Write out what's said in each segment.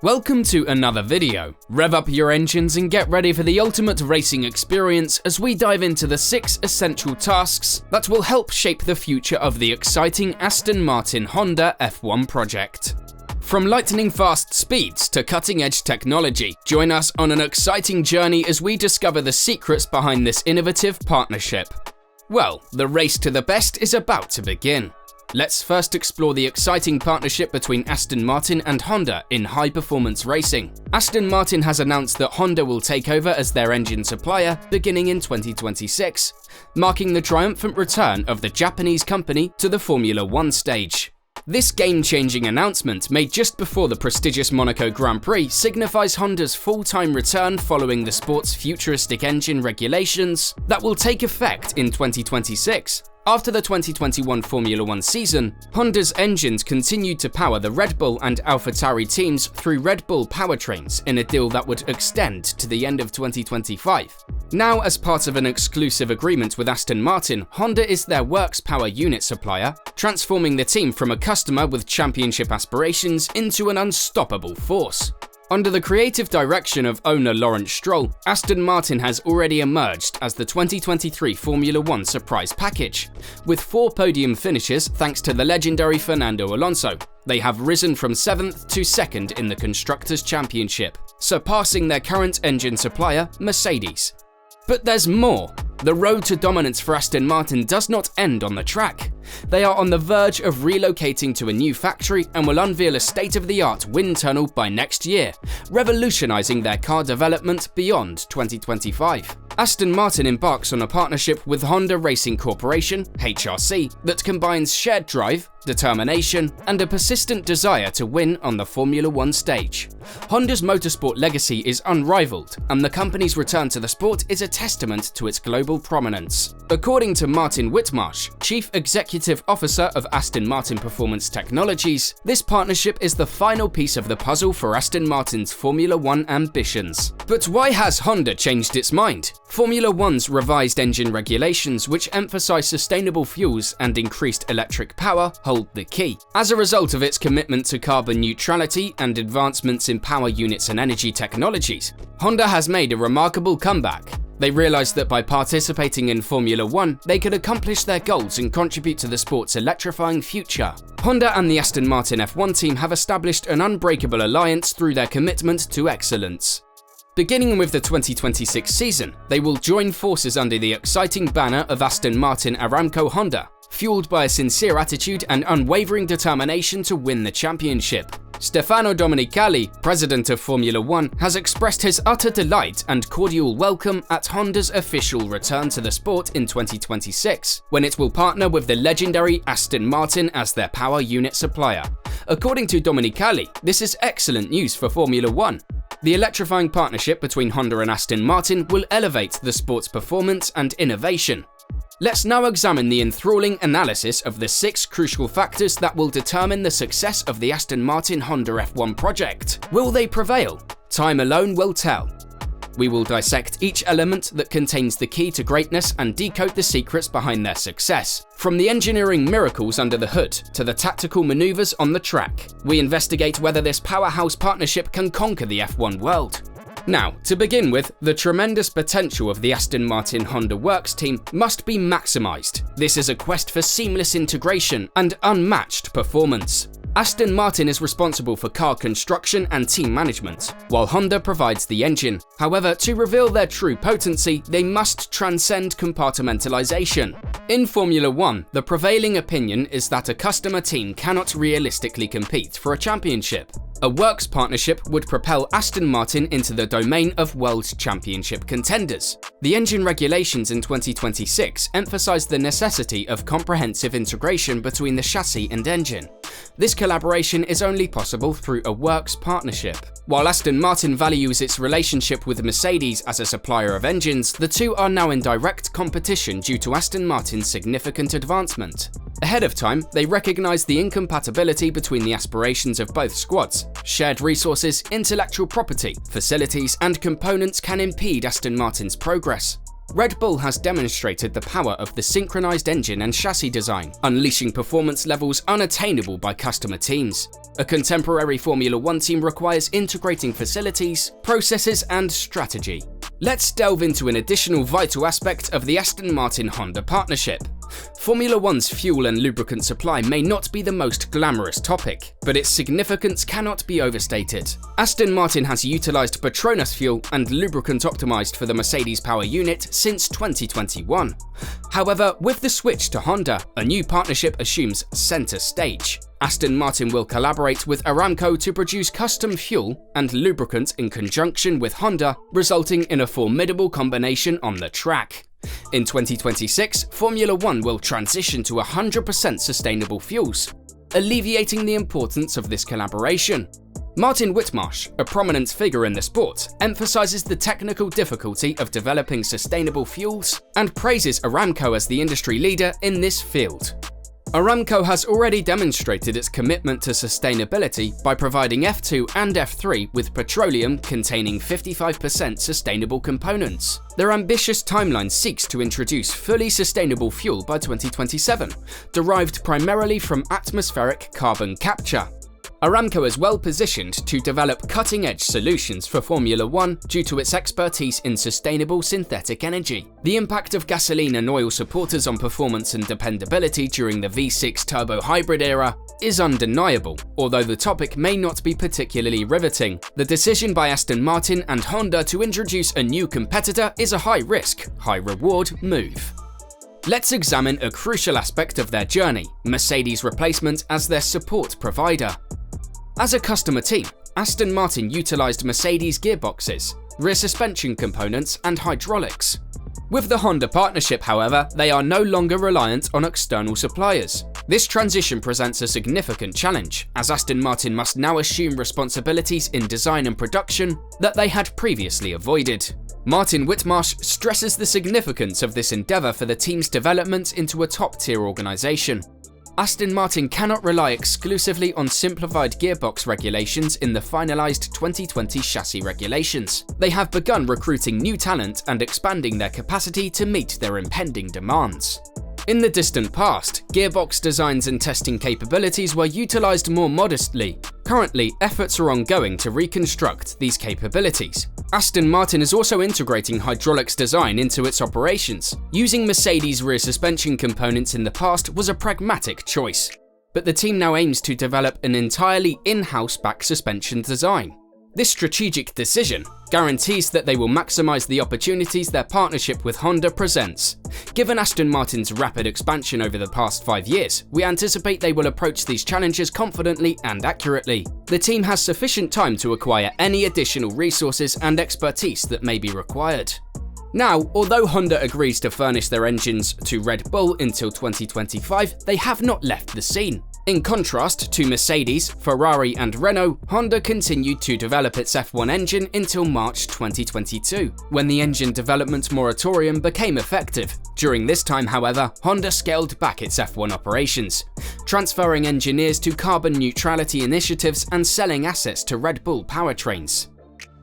Welcome to another video. Rev up your engines and get ready for the ultimate racing experience as we dive into the 6 essential tasks that will help shape the future of the exciting Aston Martin-Honda F1 project. From lightning-fast speeds to cutting-edge technology, join us on an exciting journey as we discover the secrets behind this innovative partnership. Well, the race to the best is about to begin. Let's first explore the exciting partnership between Aston Martin and Honda in high-performance racing. Aston Martin has announced that Honda will take over as their engine supplier beginning in 2026, marking the triumphant return of the Japanese company to the Formula 1 stage. This game-changing announcement, made just before the prestigious Monaco Grand Prix, signifies Honda's full-time return following the sport's futuristic engine regulations that will take effect in 2026. After the 2021 Formula 1 season, Honda's engines continued to power the Red Bull and AlphaTauri teams through Red Bull powertrains in a deal that would extend to the end of 2025. Now, as part of an exclusive agreement with Aston Martin, Honda is their works power unit supplier, transforming the team from a customer with championship aspirations into an unstoppable force. Under the creative direction of owner Lawrence Stroll, Aston Martin has already emerged as the 2023 Formula 1 surprise package. With 4 podium finishes thanks to the legendary Fernando Alonso, they have risen from 7th to 2nd in the Constructors' Championship, surpassing their current engine supplier, Mercedes. But there's more. The road to dominance for Aston Martin does not end on the track. They are on the verge of relocating to a new factory and will unveil a state-of-the-art wind tunnel by next year, revolutionizing their car development beyond 2025. Aston Martin embarks on a partnership with Honda Racing Corporation, HRC, that combines shared drive, determination, and a persistent desire to win on the Formula 1 stage. Honda's motorsport legacy is unrivaled, and the company's return to the sport is a testament to its global prominence. According to Martin Whitmarsh, Chief Executive Officer of Aston Martin Performance Technologies, this partnership is the final piece of the puzzle for Aston Martin's Formula 1 ambitions. But why has Honda changed its mind? Formula 1's revised engine regulations, which emphasize sustainable fuels and increased electric power, hold the key. As a result of its commitment to carbon neutrality and advancements in power units and energy technologies, Honda has made a remarkable comeback. They realized that by participating in Formula 1, they could accomplish their goals and contribute to the sport's electrifying future. Honda and the Aston Martin F1 team have established an unbreakable alliance through their commitment to excellence. Beginning with the 2026 season, they will join forces under the exciting banner of Aston Martin Aramco Honda, fueled by a sincere attitude and unwavering determination to win the championship. Stefano Domenicali, president of Formula 1, has expressed his utter delight and cordial welcome at Honda's official return to the sport in 2026, when it will partner with the legendary Aston Martin as their power unit supplier. According to Domenicali, this is excellent news for Formula 1. The electrifying partnership between Honda and Aston Martin will elevate the sport's performance and innovation. Let's now examine the enthralling analysis of the 6 crucial factors that will determine the success of the Aston Martin-Honda F1 project. Will they prevail? Time alone will tell. We will dissect each element that contains the key to greatness and decode the secrets behind their success. From the engineering miracles under the hood to the tactical maneuvers on the track, we investigate whether this powerhouse partnership can conquer the F1 world. Now, to begin with, the tremendous potential of the Aston Martin-Honda Works team must be maximised. This is a quest for seamless integration and unmatched performance. Aston Martin is responsible for car construction and team management, while Honda provides the engine. However, to reveal their true potency, they must transcend compartmentalization. In Formula 1, the prevailing opinion is that a customer team cannot realistically compete for a championship. A works partnership would propel Aston Martin into the domain of World Championship contenders. The engine regulations in 2026 emphasize the necessity of comprehensive integration between the chassis and engine. This collaboration is only possible through a works partnership. While Aston Martin values its relationship with Mercedes as a supplier of engines, the two are now in direct competition due to Aston Martin's significant advancement. Ahead of time, they recognized the incompatibility between the aspirations of both squads. Shared resources, intellectual property, facilities, and components can impede Aston Martin's progress. Red Bull has demonstrated the power of the synchronized engine and chassis design, unleashing performance levels unattainable by customer teams. A contemporary Formula One team requires integrating facilities, processes, and strategy. Let's delve into an additional vital aspect of the Aston Martin-Honda partnership. Formula One's fuel and lubricant supply may not be the most glamorous topic, but its significance cannot be overstated. Aston Martin has utilized Petronas fuel and lubricant optimized for the Mercedes power unit since 2021. However, with the switch to Honda, a new partnership assumes center stage. Aston Martin will collaborate with Aramco to produce custom fuel and lubricant in conjunction with Honda, resulting in a formidable combination on the track. In 2026, Formula One will transition to 100% sustainable fuels, alleviating the importance of this collaboration. Martin Whitmarsh, a prominent figure in the sport, emphasizes the technical difficulty of developing sustainable fuels and praises Aramco as the industry leader in this field. Aramco has already demonstrated its commitment to sustainability by providing F2 and F3 with petroleum containing 55% sustainable components. Their ambitious timeline seeks to introduce fully sustainable fuel by 2027, derived primarily from atmospheric carbon capture. Aramco is well positioned to develop cutting-edge solutions for Formula One due to its expertise in sustainable synthetic energy. The impact of gasoline and oil supporters on performance and dependability during the V6 turbo hybrid era is undeniable, although the topic may not be particularly riveting. The decision by Aston Martin and Honda to introduce a new competitor is a high-risk, high-reward move. Let's examine a crucial aspect of their journey: Mercedes' replacement as their support provider. As a customer team, Aston Martin utilized Mercedes gearboxes, rear suspension components, and hydraulics. With the Honda partnership, however, they are no longer reliant on external suppliers. This transition presents a significant challenge, as Aston Martin must now assume responsibilities in design and production that they had previously avoided. Martin Whitmarsh stresses the significance of this endeavor for the team's development into a top-tier organization. Aston Martin cannot rely exclusively on simplified gearbox regulations in the finalized 2020 chassis regulations. They have begun recruiting new talent and expanding their capacity to meet their impending demands. In the distant past, gearbox designs and testing capabilities were utilized more modestly. Currently, efforts are ongoing to reconstruct these capabilities. Aston Martin is also integrating hydraulics design into its operations. Using Mercedes rear suspension components in the past was a pragmatic choice, but the team now aims to develop an entirely in-house back suspension design. This strategic decision guarantees that they will maximize the opportunities their partnership with Honda presents. Given Aston Martin's rapid expansion over the past 5 years, we anticipate they will approach these challenges confidently and accurately. The team has sufficient time to acquire any additional resources and expertise that may be required. Now, although Honda agrees to furnish their engines to Red Bull until 2025, they have not left the scene. In contrast to Mercedes, Ferrari, and Renault, Honda continued to develop its F1 engine until March 2022, when the engine development moratorium became effective. During this time, however, Honda scaled back its F1 operations, transferring engineers to carbon neutrality initiatives and selling assets to Red Bull powertrains.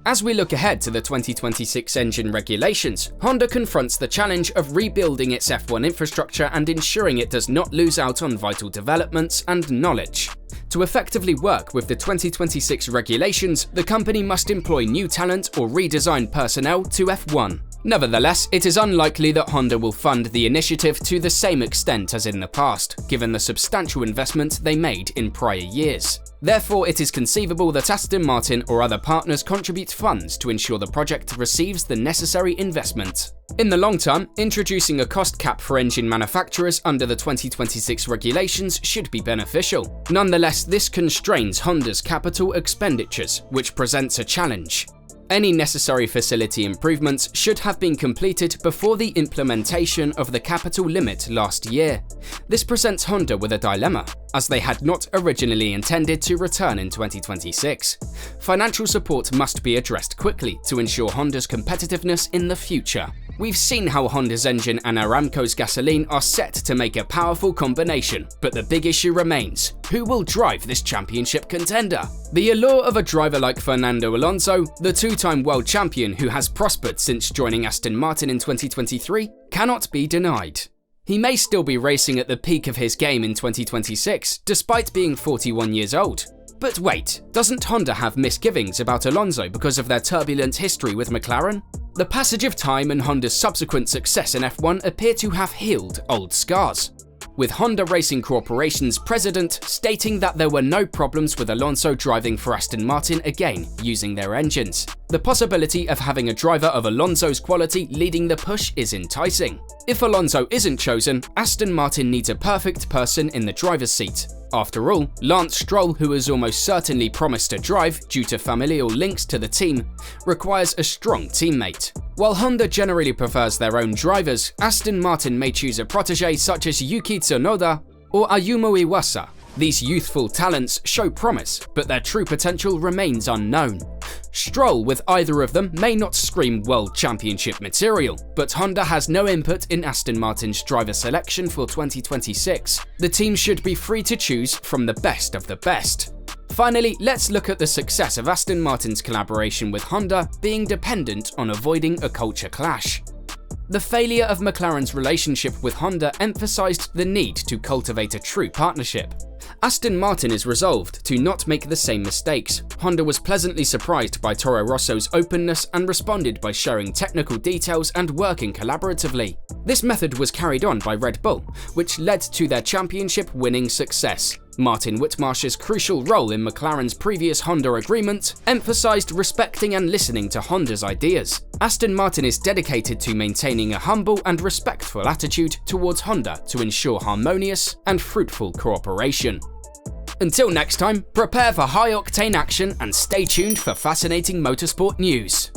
As we look ahead to the 2026 engine regulations, Honda confronts the challenge of rebuilding its F1 infrastructure and ensuring it does not lose out on vital developments and knowledge. To effectively work with the 2026 regulations, the company must employ new talent or redesign personnel to F1. Nevertheless, it is unlikely that Honda will fund the initiative to the same extent as in the past, given the substantial investment they made in prior years. Therefore, it is conceivable that Aston Martin or other partners contribute funds to ensure the project receives the necessary investment. In the long term, introducing a cost cap for engine manufacturers under the 2026 regulations should be beneficial. Nonetheless, this constrains Honda's capital expenditures, which presents a challenge. Any necessary facility improvements should have been completed before the implementation of the capital limit last year. This presents Honda with a dilemma, as they had not originally intended to return in 2026. Financial support must be addressed quickly to ensure Honda's competitiveness in the future. We've seen how Honda's engine and Aramco's gasoline are set to make a powerful combination, but the big issue remains: who will drive this championship contender? The allure of a driver like Fernando Alonso, the two-time world champion who has prospered since joining Aston Martin in 2023, cannot be denied. He may still be racing at the peak of his game in 2026, despite being 41 years old. But wait, doesn't Honda have misgivings about Alonso because of their turbulent history with McLaren? The passage of time and Honda's subsequent success in F1 appear to have healed old scars, with Honda Racing Corporation's president stating that there were no problems with Alonso driving for Aston Martin again using their engines. The possibility of having a driver of Alonso's quality leading the push is enticing. If Alonso isn't chosen, Aston Martin needs a perfect person in the driver's seat. After all, Lance Stroll, who is almost certainly promised to drive due to familial links to the team, requires a strong teammate. While Honda generally prefers their own drivers, Aston Martin may choose a protege such as Yuki Tsunoda or Ayumu Iwasa. These youthful talents show promise, but their true potential remains unknown. Stroll with either of them may not scream World Championship material, but Honda has no input in Aston Martin's driver selection for 2026. The team should be free to choose from the best of the best. Finally, let's look at the success of Aston Martin's collaboration with Honda being dependent on avoiding a culture clash. The failure of McLaren's relationship with Honda emphasized the need to cultivate a true partnership. Aston Martin is resolved to not make the same mistakes. Honda was pleasantly surprised by Toro Rosso's openness and responded by sharing technical details and working collaboratively. This method was carried on by Red Bull, which led to their championship-winning success. Martin Whitmarsh's crucial role in McLaren's previous Honda agreement emphasized respecting and listening to Honda's ideas. Aston Martin is dedicated to maintaining a humble and respectful attitude towards Honda to ensure harmonious and fruitful cooperation. Until next time, prepare for high-octane action and stay tuned for fascinating motorsport news.